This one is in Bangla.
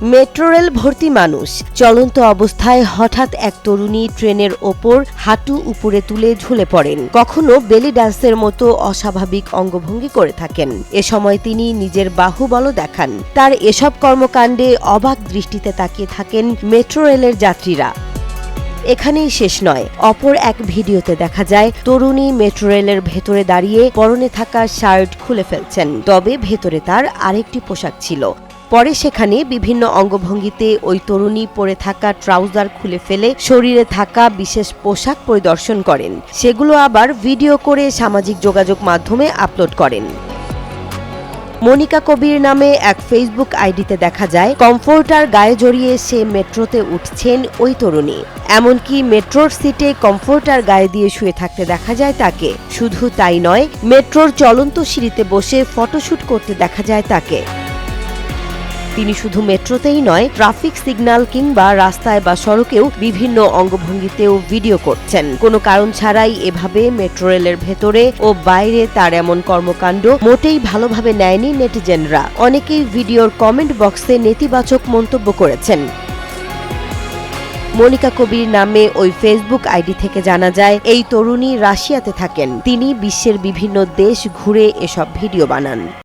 মেট্রো রেল ভর্তি মানুষ। চলন্ত অবস্থায় হঠাৎ এক তরুণী ট্রেনের ওপর হাঁটু উপরে তুলে ঝুলে পড়েন। কখনো বেলি ডান্সের মতো অস্বাভাবিক অঙ্গভঙ্গি করে থাকেন। এ সময় তিনি নিজের বাহুবল দেখান। তার এসব কর্মকাণ্ডে অবাক দৃষ্টিতে তাকিয়ে থাকেন মেট্রো রেলের যাত্রীরা। এখানেই শেষ নয়, অপর এক ভিডিওতে দেখা যায় তরুণী মেট্রো রেলের ভেতরে দাঁড়িয়ে পরনে থাকা শার্ট খুলে ফেলছেন। তবে ভেতরে তার আরেকটি পোশাক ছিল। পরে সেখানে বিভিন্ন অঙ্গভঙ্গিতে ওই তরুণী পরে থাকা ট্রাউজার খুলে ফেলে শরীরে থাকা বিশেষ পোশাক পরিদর্শন করেন। সেগুলো আবার ভিডিও করে সামাজিক যোগাযোগ মাধ্যমে আপলোড করেন। মনিকা কবির নামে এক ফেসবুক আইডিতে দেখা যায় কমফোর্টার গায়ে জড়িয়ে সে মেট্রোতে উঠছেন ওই তরুণী। এমনকি মেট্রোর সিটে কমফোর্টার গায়ে দিয়ে শুয়ে থাকতে দেখা যায় তাকে। শুধু তাই নয়, মেট্রোর চলন্ত সিঁড়িতে বসে ফটোশুট করতে দেখা যায় তাকে। তিনি শুধু মেট্রোতেই নয়, ট্রাফিক সিগন্যাল কিংবা রাস্তায় বা সড়কেও বিভিন্ন অঙ্গভঙ্গিতেও ভিডিও করছেন। কোনো কারণ ছাড়াই এভাবে মেট্রো রেলের ভেতরে ও বাইরে তার এমন কর্মকাণ্ড মোটেই ভালোভাবে নেয়নি নেটিজেনরা। অনেকেই ভিডিওর কমেন্ট বক্সে নেতিবাচক মন্তব্য করেছেন। মনিকা কবির নামে ওই ফেসবুক আইডি থেকে জানা যায় এই তরুণী রাশিয়াতে থাকেন। তিনি বিশ্বের বিভিন্ন দেশ ঘুরে এসব ভিডিও বানান।